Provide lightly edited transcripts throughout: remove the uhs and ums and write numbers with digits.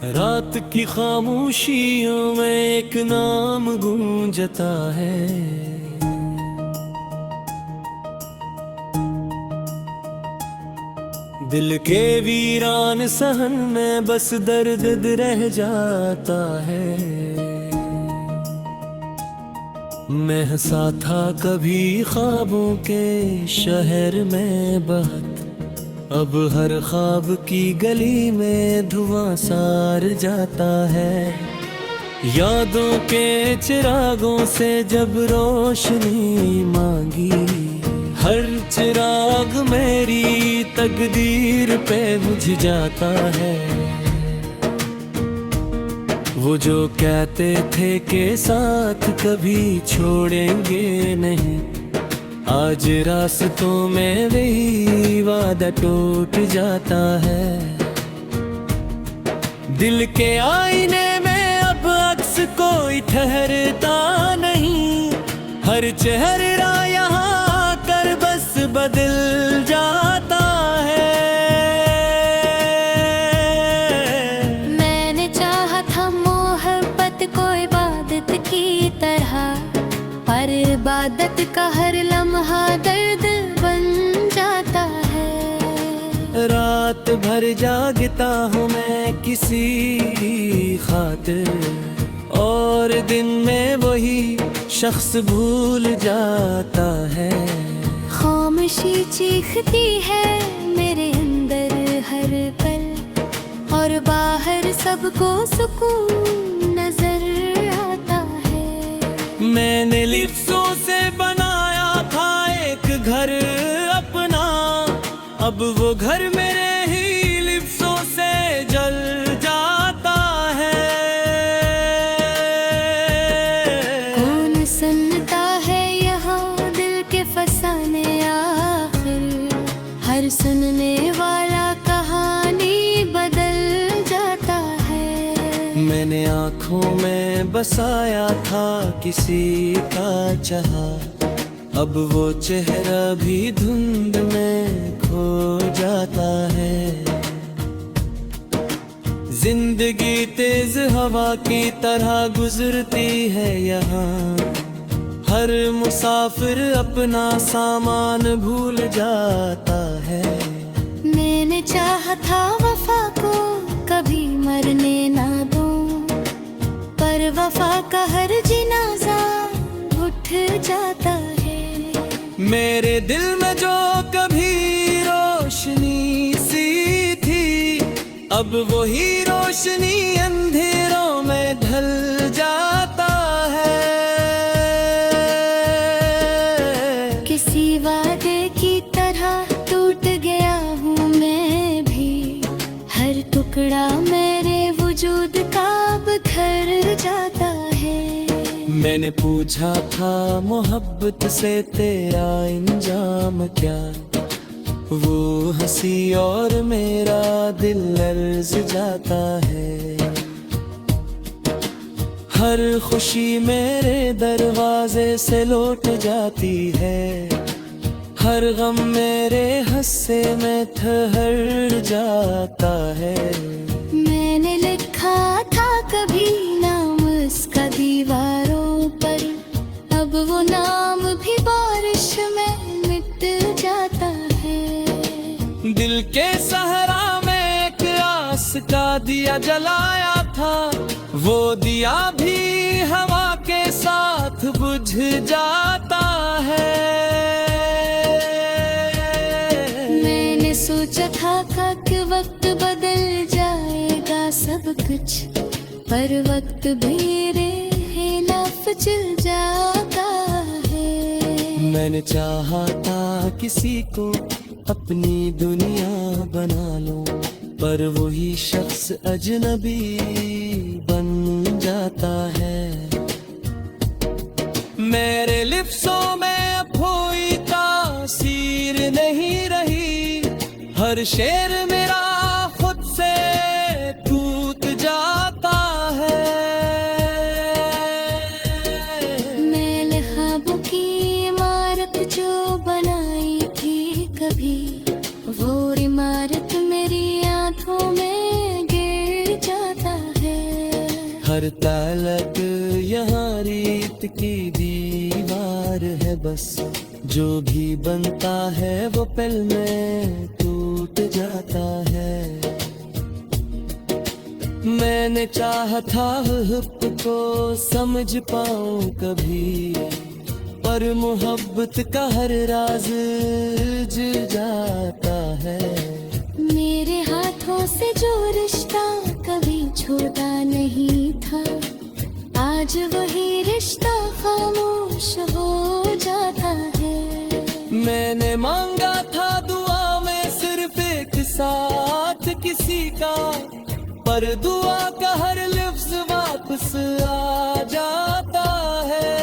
रात की खामोशियों में एक नाम गूंजता है, दिल के वीरान सहन में बस दर्द रह जाता है। मैं हंसा था कभी ख्वाबों के शहर में बहत, अब हर ख्वाब की गली में धुआं सार जाता है। यादों के चिरागों से जब रोशनी मांगी, हर चिराग मेरी तकदीर पे बुझ जाता है। वो जो कहते थे कि साथ कभी छोड़ेंगे नहीं, आज रास्तों में वही वादा टूट जाता है। दिल के आईने में अब अक्स कोई ठहरता नहीं, हर चेहरा यहाँ कर बस बदल जाता है। मैंने चाहा था मोहब्बत को इबादत की तरह, पर इबादत का हर लम्हा दर्द बन जाता है। रात भर जागता हूँ मैं किसी खातिर, और दिन में वही शख्स भूल जाता है। खामोशी चीखती है मेरे अंदर हर पल, और बाहर सबको सुकून नजर आता है। मैंने लिफ्टों से बनाया था एक घर अपना, अब वो घर मेरे ही लिफ्टों से जल जाता है। कौन सुनता है यहाँ दिल के फसाने आखिर, हर सुनने वाला कहानी बदल जाता है। मैंने आँखों में बसाया था किसी का चाहा, अब वो चेहरा भी धुंध में खो जाता है। जिंदगी तेज हवा की तरह गुजरती है यहाँ, हर मुसाफिर अपना सामान भूल जाता है। मैंने चाहा था वफा को कभी मरने ना दूं, पर वफा का हर जिनाजा उठ जाता है। मेरे दिल में जो कभी रोशनी सी थी, अब वही रोशनी अंधेरों में ढल जाता है। किसी वादे की तरह टूट गया हूँ मैं भी, हर टुकड़ा मेरे वजूद का बिखर जाता है। मैंने पूछा था मोहब्बत से तेरा इंजाम क्या, वो हंसी और मेरा दिल लर्ज जाता है। हर खुशी मेरे दरवाजे से लौट जाती है, हर गम मेरे हस्से में ठहर जाता है। मैंने लिखा था कभी नाम उसका दीवारों पर, अब वो नाम भी बारिश में मिट जाता है। दिल के सहरा में एक आस का दिया जलाया था, वो दिया भी हवा के साथ बुझ जाता है। मैंने सोचा था कि वक्त बदल जाएगा सब कुछ, पर वक्त भी रे लफ्ज जाता है। मैंने चाहा था किसी को अपनी दुनिया बना लूं, पर वही शख्स अजनबी बन जाता है। मेरे लिप्सों में अब कोई तासीर नहीं रही, हर शेर मेरा खुद से टूट जाता है। मैंने ख्वाबों की इमारत जो बनाई थी कभी, वो इमारत मेरी आंखों में गिर जाता करता लग यहाँ रीत की दीवार है बस, जो भी बनता है वो पल में टूट जाता है। मैंने चाहा था हुब को समझ पाऊं कभी, पर मोहब्बत का हर राज जल जाता है। मेरे हाथों से जो रिश्ता कभी छूटा नहीं था, आज वही रिश्ता खामोश हो जाता है। मैंने मांगा था दुआ में सिर्फ एक साथ किसी का, पर दुआ का हर लफ्ज वापस आ जाता है।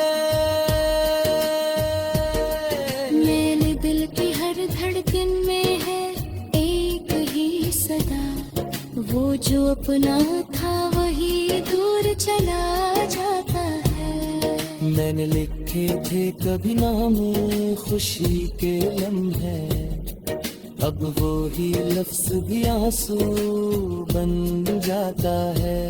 मेरे दिल की हर धड़कन में है एक ही सदा, वो जो अपना था वही दूर चला जाता है। मैंने लिखे थे कभी नाम खुशी के लम्हे, अब वो ही लफ्ज भी आंसू बन जाता है।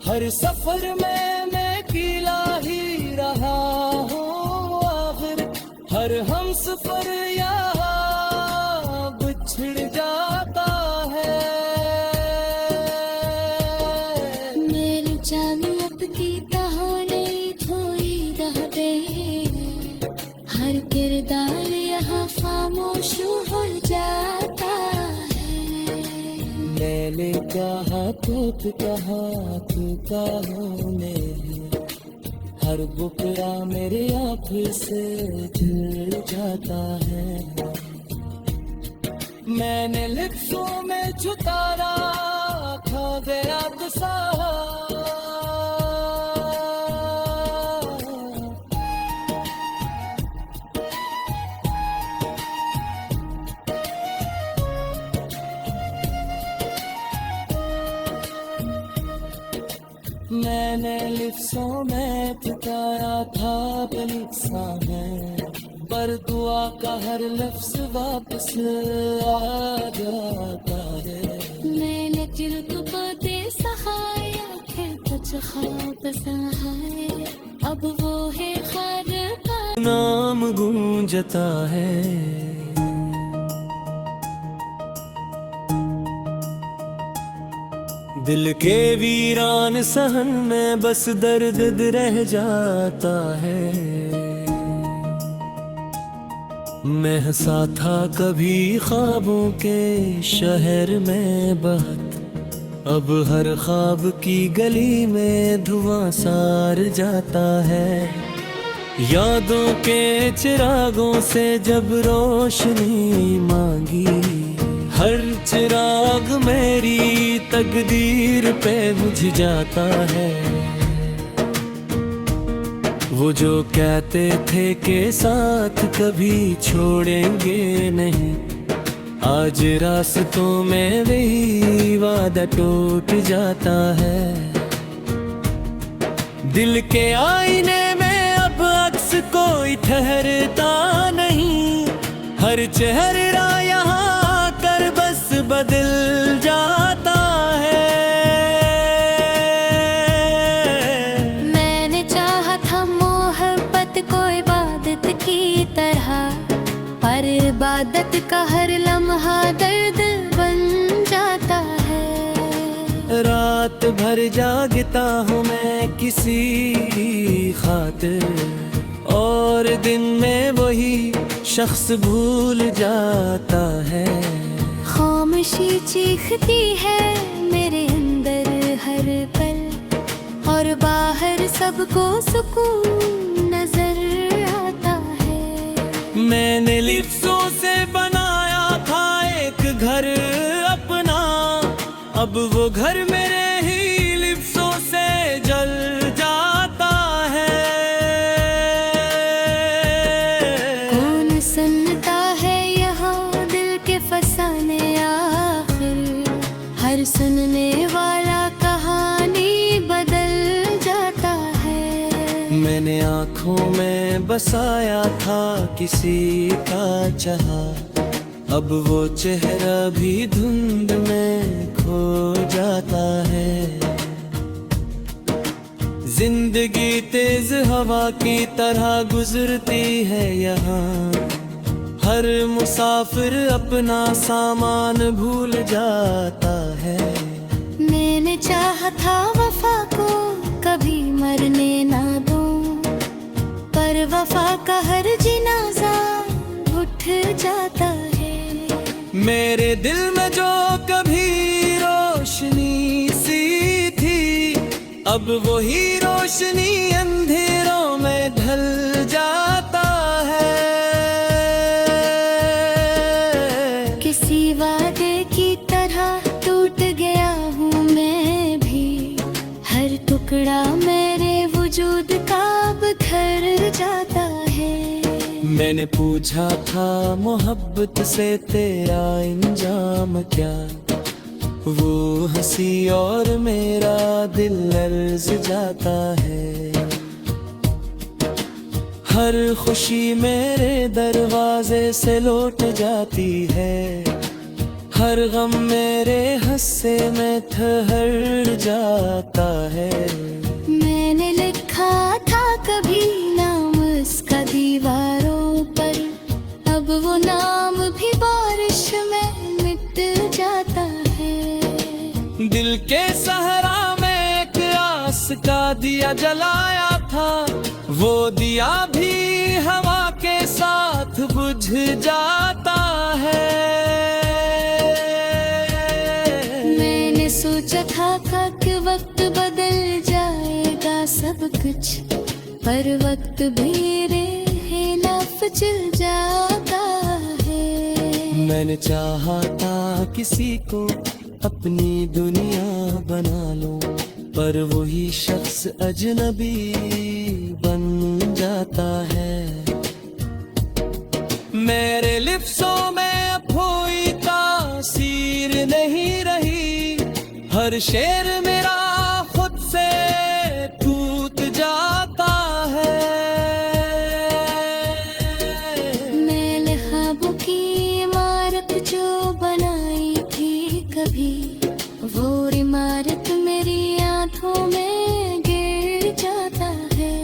हर सफर में मैं अकेला ही रहा हूँ आखिर, हर हम सफर यहाँ बिछड़ जाता है। मेरी जानियत की कहानी थोड़ी रह गई, हर किरदार यहाँ खामोश हो जाता है। मैंने कहा तो कहा तू कहा में, हर बुकरा मेरे आप से जुड़ जाता है। मैंने लिप्सों में छुतारा खा गया गुस्सा, मैंने लिप्सों में पुकारा था लिप्सा है, पर दुआ का हर लफ्ज वापस आ जाता है। मैंने चिरकुपाते सहाया खे कुछ ख्वाब सहाय, अब वो है ख्वाब का नाम गूंजता है। दिल के वीरान सहन में बस दर्द रह जाता है। मैं हंसा था कभी ख्वाबों के शहर में बहत, अब हर ख्वाब की गली में धुआं सार जाता है। यादों के चिरागों से जब रोशनी मांगी, हर चिराग मेरी तकदीर पे बुझ जाता है। वो जो कहते थे कि साथ कभी छोड़ेंगे नहीं, आज रास्तों में वही वादा टूट जाता है। दिल के आईने में अब अक्स कोई ठहरता नहीं, हर चेहरा यहाँ कर बस बदल जाता है। मैंने चाहा था मोहब्बत को इबादत की तरह, पर इबादत का हर लम्हा दर्द बन जाता है। रात भर जागता हूँ मैं किसी खातिर, और दिन में वही शख्स भूल जाता है। खामोशी चीखती है मेरे अंदर हर पल, और बाहर सबको सुकून नजर आता है। मैंने लिप्सों से बनाया था एक घर अपना, अब वो घर मेरे ही लिप्सों से जल जाता है। कौन सुनता है यहाँ दिल के फसाने आखिर, हर सुनने वाला कहानी बदल जाता है। मैंने आँखों में बसाया था किसी का चाहा, अब वो चेहरा भी धुंध में खो जाता है। जिंदगी तेज हवा की तरह गुजरती है यहाँ, हर मुसाफिर अपना सामान भूल जाता है। मैंने चाहा था वफा को कभी मरने ना दूं, पर वफा का हर जिनाजा उठ जाता है। मेरे दिल में जो कभी रोशनी सी थी, अब वही रोशनी अंधेरों में ढल जाता है। किसी वादे की तरह टूट गया हूँ मैं भी, हर टुकड़ा मेरे वजूद का बिखर जाता है। मैंने पूछा था मोहब्बत से तेरा इंजाम क्या, वो हंसी और मेरा दिल लर्ज जाता है। हर खुशी मेरे दरवाजे से लौट जाती है, हर गम मेरे हंसे में ठहर जाता है। मैंने लिखा था कभी नाम उसका दीवारों पर, अब वो नाम भी बारिश में मिट जाता है। दिल के सहरा में एक आस का दिया जलाया था, वो दिया भी हवा के साथ बुझ जाता है। मैंने सोचा था कि वक्त बदल जाएगा सब कुछ, पर वक्त भी रहे लफ्ज जाता है। मैंने चाहा था किसी को अपनी दुनिया बना लूं, पर वही शख्स अजनबी बन जाता है। मेरे लिफ्ज़ों में अब कोई तासीर नहीं रही, हर शेर मेरा खुद से टूट जाता है। मैंने ख्वाबों की इमारत जो बनाई थी कभी, वो इमारत मेरी आंखों में गिर जाता है।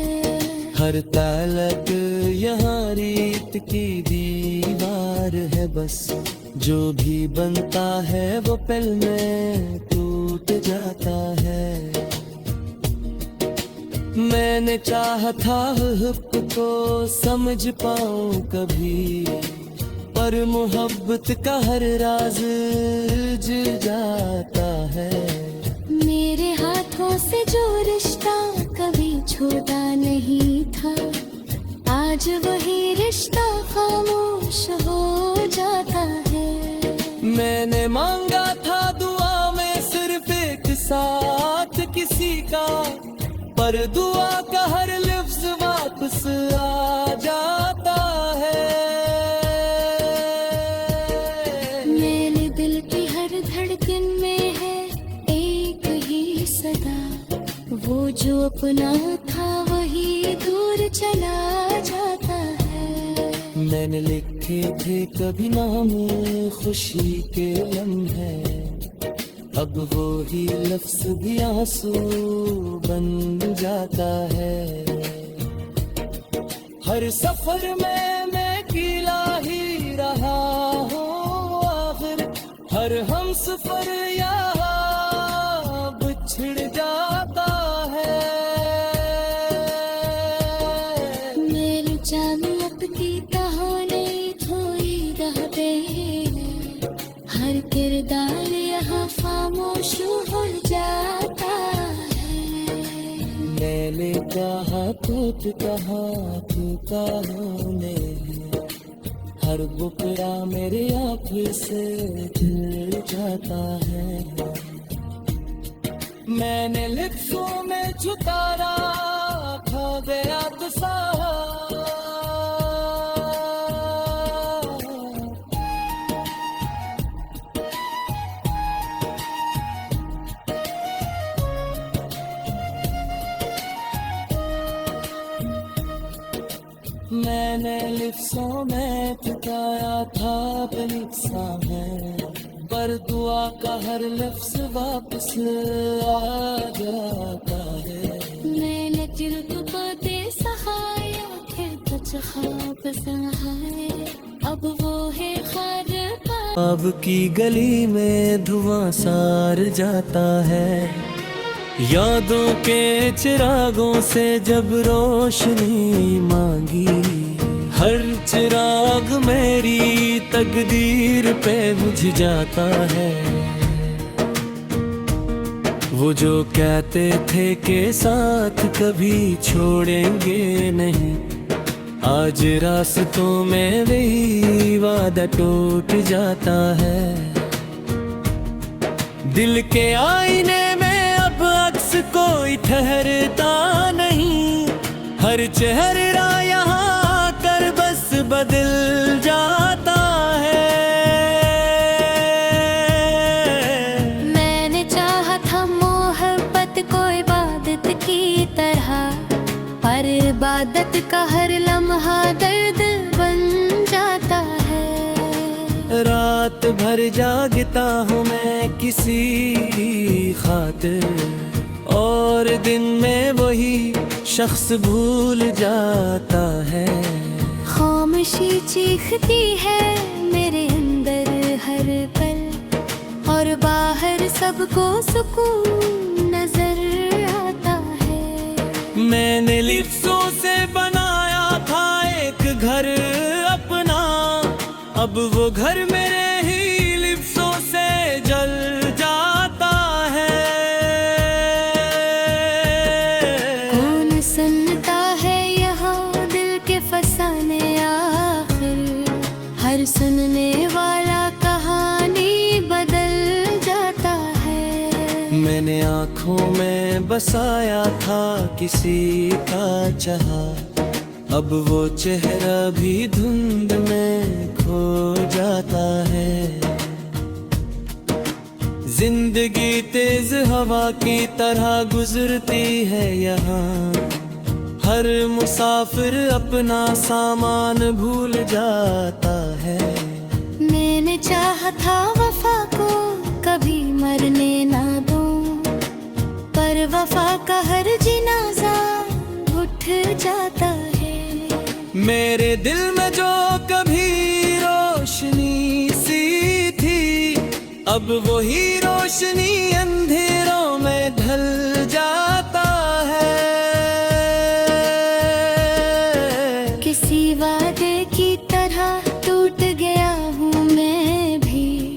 हर तालक यहाँ रीत की दीवार है बस, जो भी बनता है वो पल में टूट जाता है। मैंने चाहा था हुक्म को समझ पाऊं कभी, पर मोहब्बत का हर राज उलझ जाता है। मेरे हाथों से जो रिश्ता कभी छोड़ा नहीं था, आज वही रिश्ता खामोश हो जाता है। मैंने मांगा था दुआ में सिर्फ एक साथ किसी का, पर दुआ का हर लफ्ज वापस आ जाता है। मेरे दिल की हर धड़कन में है एक ही सदा, वो जो अपना था वही दूर चला जाता है। मैंने लिखे थे कभी नाम खुशी के लम्हे, अब वो ही लफ्ज भी आंसू बन जाता है। हर सफर में मैं अकेला ही रहा हूँ आखिर, हर हम सफर यहाँ बिछड़ जाता है। मेरी जान अपनी कहानी थोड़ी रह गई, हर किरदार यहाँ खामोश हो जाता है। मैंने कहा तो कहा तू कहाँ में, हर बुकड़ा मेरे आँखों से गिर जाता है। मैंने लिप्सों में झुकारा खा गया तो सहा, मैंने लिप्सों में झुकाया था लिप्सा में, पर दुआ का हर लफ्ज वापस आ जाता है। चिरकुपाते सहाय खेतच खाप सहाय अब वो है खार अब की गली में धुआं सार जाता है, यादों के चिरागों से जब रोशनी मांगी, हर चिराग मेरी तकदीर पे बुझ जाता है। वो जो कहते थे कि साथ कभी छोड़ेंगे नहीं, आज रास्तों में वही वादा टूट जाता है। दिल के आईने में अब अक्स कोई ठहरता नहीं, हर चेहरा यहाँ कर बस बदल जाता है। मैंने चाहा था मोहब्बत को इबादत की तरह, पर इबादत का हर लम्हा दर्द बन जाता है। रात भर जागता हूँ मैं किसी खातिर, और दिन में वही शख्स भूल जाता है। खामोशी चीखती है मेरे अंदर हर पल, और बाहर सबको सुकून नजर आता है। मैंने लिफ्टों से बनाया था एक घर अपना, अब वो घर मेरे ही लिफ्टों से जल जाता है। कौन सुनता है यहाँ दिल के फसाने आखिर, हर सुनने वाला कहानी बदल जाता है। मैंने आँखों में बसाया था किसी का चाहा, अब वो चेहरा भी धुंध में खो जाता है। जिंदगी तेज हवा की तरह गुजरती है यहाँ, हर मुसाफिर अपना सामान भूल जाता है। मैंने चाहा था वफा को कभी मरने ना दूं, पर वफा का हर जिनाजा उठ जाता है। मेरे दिल में जो कभी रोशनी सी थी, अब वही रोशनी अंधेरों में ढल जाता है। किसी वादे की तरह टूट गया हूँ मैं भी,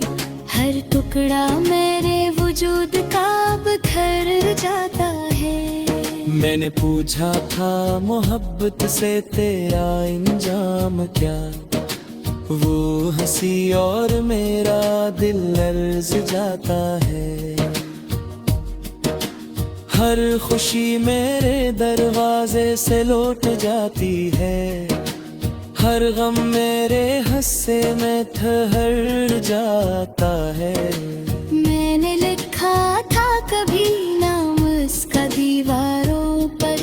हर टुकड़ा मेरे वजूद का बिखर जाता है। मैंने पूछा था मोहब्बत से तेरा इंजाम क्या, वो हंसी और मेरा दिल लर्ज जाता है। हर खुशी मेरे दरवाजे से लौट जाती है, हर गम मेरे हिस्से में ठहर जाता है। मैंने लिखा था कभी नाम उसका दीवारों पर,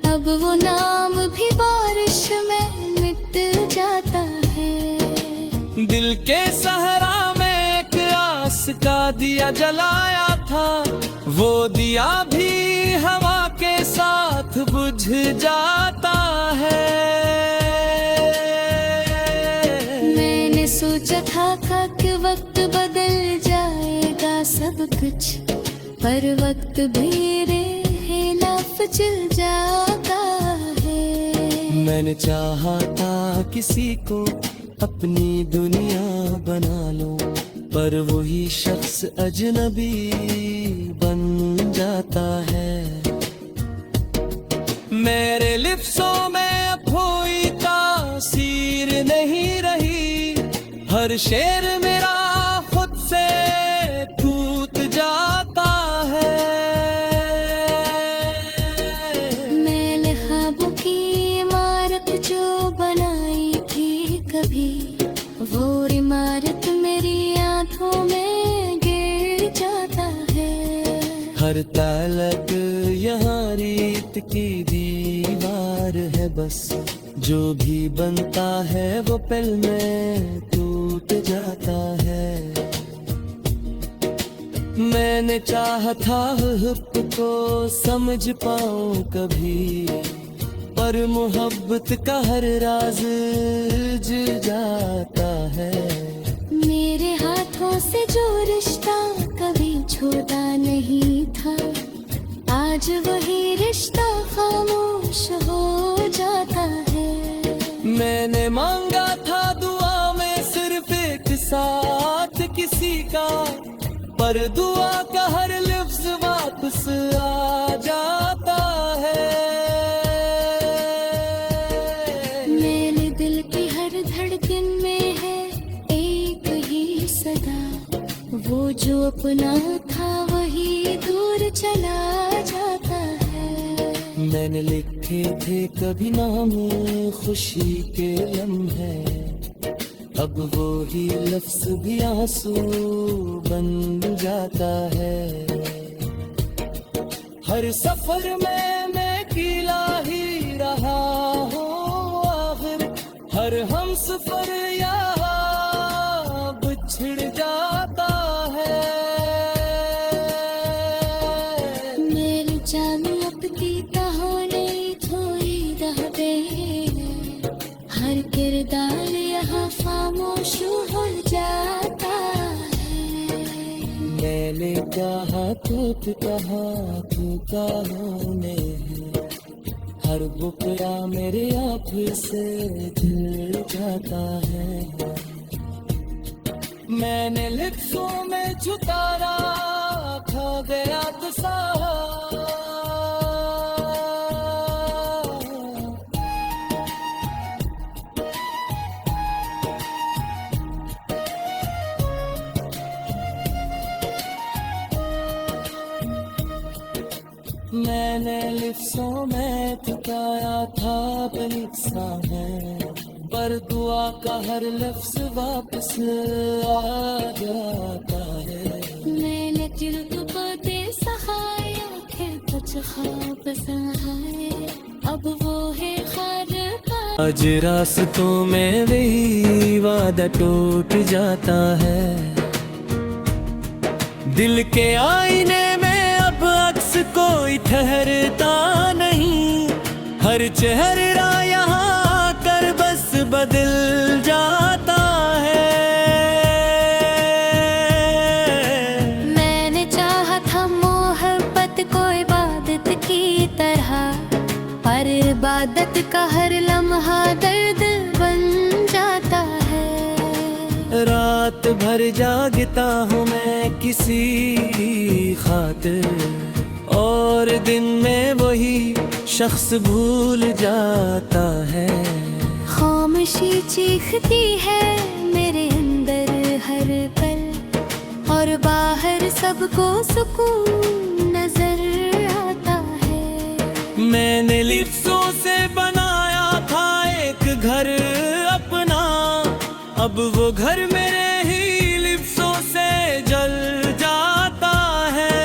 अब वो नाम भी बारिश में मिट जाता है। दिल के सहरा में एक आस का दिया जलाया था, वो दिया भी हवा के साथ बुझ जाता है। मैंने सोचा था कि वक्त बदल जाएगा सब कुछ, पर वक्त भी खिलाफ चल जाता है। मैंने चाहा था किसी को अपनी दुनिया बना लूं, पर वही शख्स अजनबी बन जाता है। मेरे लिप्सों में अब कोई तासीर नहीं रही, हर शेर मेरा खुद से टूट जाता है। मैंने ख्वाबों की इमारत जो बनाई थी कभी, वो इमारत मेरी आंखों में गिर जाता है। हर तालक यहाँ रीत की दीवार है, बस जो भी बनता है वो पल में टूट जाता है। मैं मैंने चाहा था हुब को समझ पाऊं कभी, पर मोहब्बत का हर राज जल जाता है। मेरे हाथों से जो रिश्ता कभी छूटा नहीं था, आज वही रिश्ता खामोश हो जाता है। मैंने मांगा था दुआ में सिर्फ एक साथ किसी का, पर दुआ का हर लफ्ज वापस आ जाता है। मेरे दिल की हर धड़कन में है एक ही सदा, वो जो अपना था वही दूर चला जाता है। मैंने लिखे थे कभी नाम खुशी के लम्हे, अब वो ही लफ्ज भी आंसू बन जाता है। हर सफर में मैं अकेला ही रहा हूँ आखिर, हर हम सफर यहाँ बिछड़ जाता है। मेरी जान अब की कहानी थोड़ी रह गई है, हर किरदार यहाँ खामोश हो जाता है। मैंने कहा तो कहा तू कहाँ में है, हर बुकरा मेरे आप से दिल जाता है। मैंने लिप्सों में झुकारा खा गया तो सहा, मैंने लिप्सों में झुकाया था बलिक्सा है, पर दुआ का हर लफ्ज वापस आ जाता है। मैंने चिरक बाते सहाया थे कुछ ख्वाब सहाए, अब वो है खार का। आज रास्तों में वही वादा टूट जाता है, दिल के आईने में अब अक्स कोई ठहरता नहीं, हर चेहरा यहाँ कर बस बदल जाता है। मैंने चाहा था मोहब्बत को इबादत की तरह, पर इबादत का हर लम्हा दर्द बन जाता है। रात भर जागता हूँ मैं किसी खातिर, और दिन में वही शख्स भूल जाता है। खामोशी चीखती है मेरे अंदर हर पल, और बाहर सबको सुकून नजर आता है। मैंने लिप्सों से बनाया था एक घर अपना, अब वो घर मेरे ही लिप्सों से जल जाता है।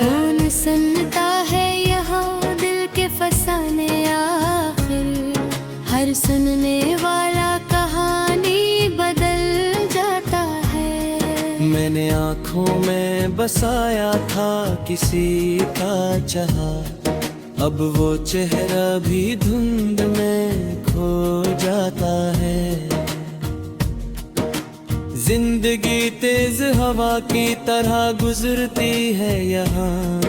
कौन सुनता है यहाँ दिल के फसाने आखिर, हर सुनने वाला कहानी बदल जाता है। मैंने आँखों में बसाया था किसी का चाहा, अब वो चेहरा भी धुंध में खो जाता है। जिंदगी तेज हवा की तरह गुजरती है यहाँ,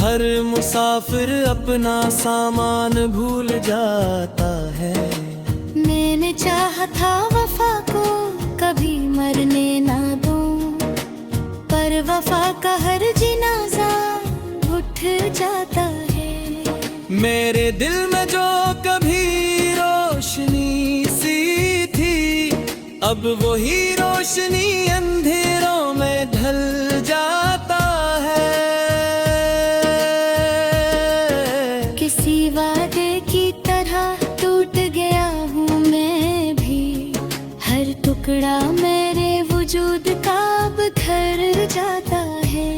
हर मुसाफिर अपना सामान भूल जाता है। मैंने चाहा था वफा को कभी मरने ना दूं, पर वफा का हर जिनाजा उठ जाता है। मेरे दिल में जो कभी रोशनी सी थी, अब वही रोशनी अंधेरों में ढल जाता है। किसी वादे की तरह टूट गया हूँ मैं भी, हर टुकड़ा मेरे वजूद का बिखर जाता है।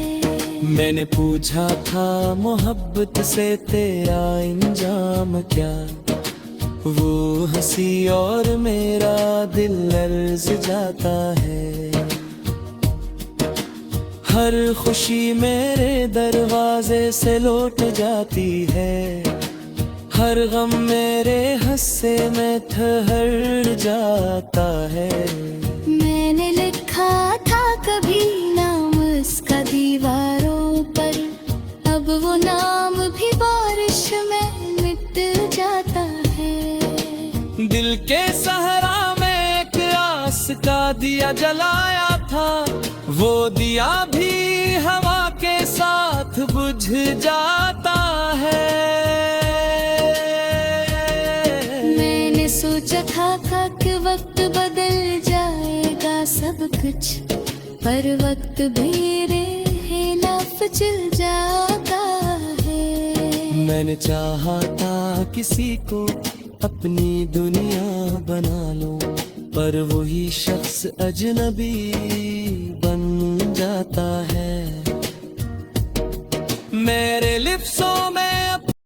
मैंने पूछा था मोहब्बत से तेरा इंजाम क्या, वो हंसी और मेरा दिल लर्ज जाता है। हर खुशी मेरे दरवाजे से लौट जाती है, हर गम मेरे हंसे में ठहर जाता है। मैंने लिखा था कभी नाम उसका दीवारों पर, अब वो नाम भी बारिश में मिट जाता है। दिल के सहरा में एक आस का दिया जलाया था, वो दिया भी हवा के साथ बुझ जाता है। मैंने सोचा था कि वक्त बदल जाएगा सब कुछ, पर वक्त मेरे खिलाफ चल जाता है। मैंने चाहा था किसी को अपनी दुनिया बना लो, पर वही शख्स अजनबी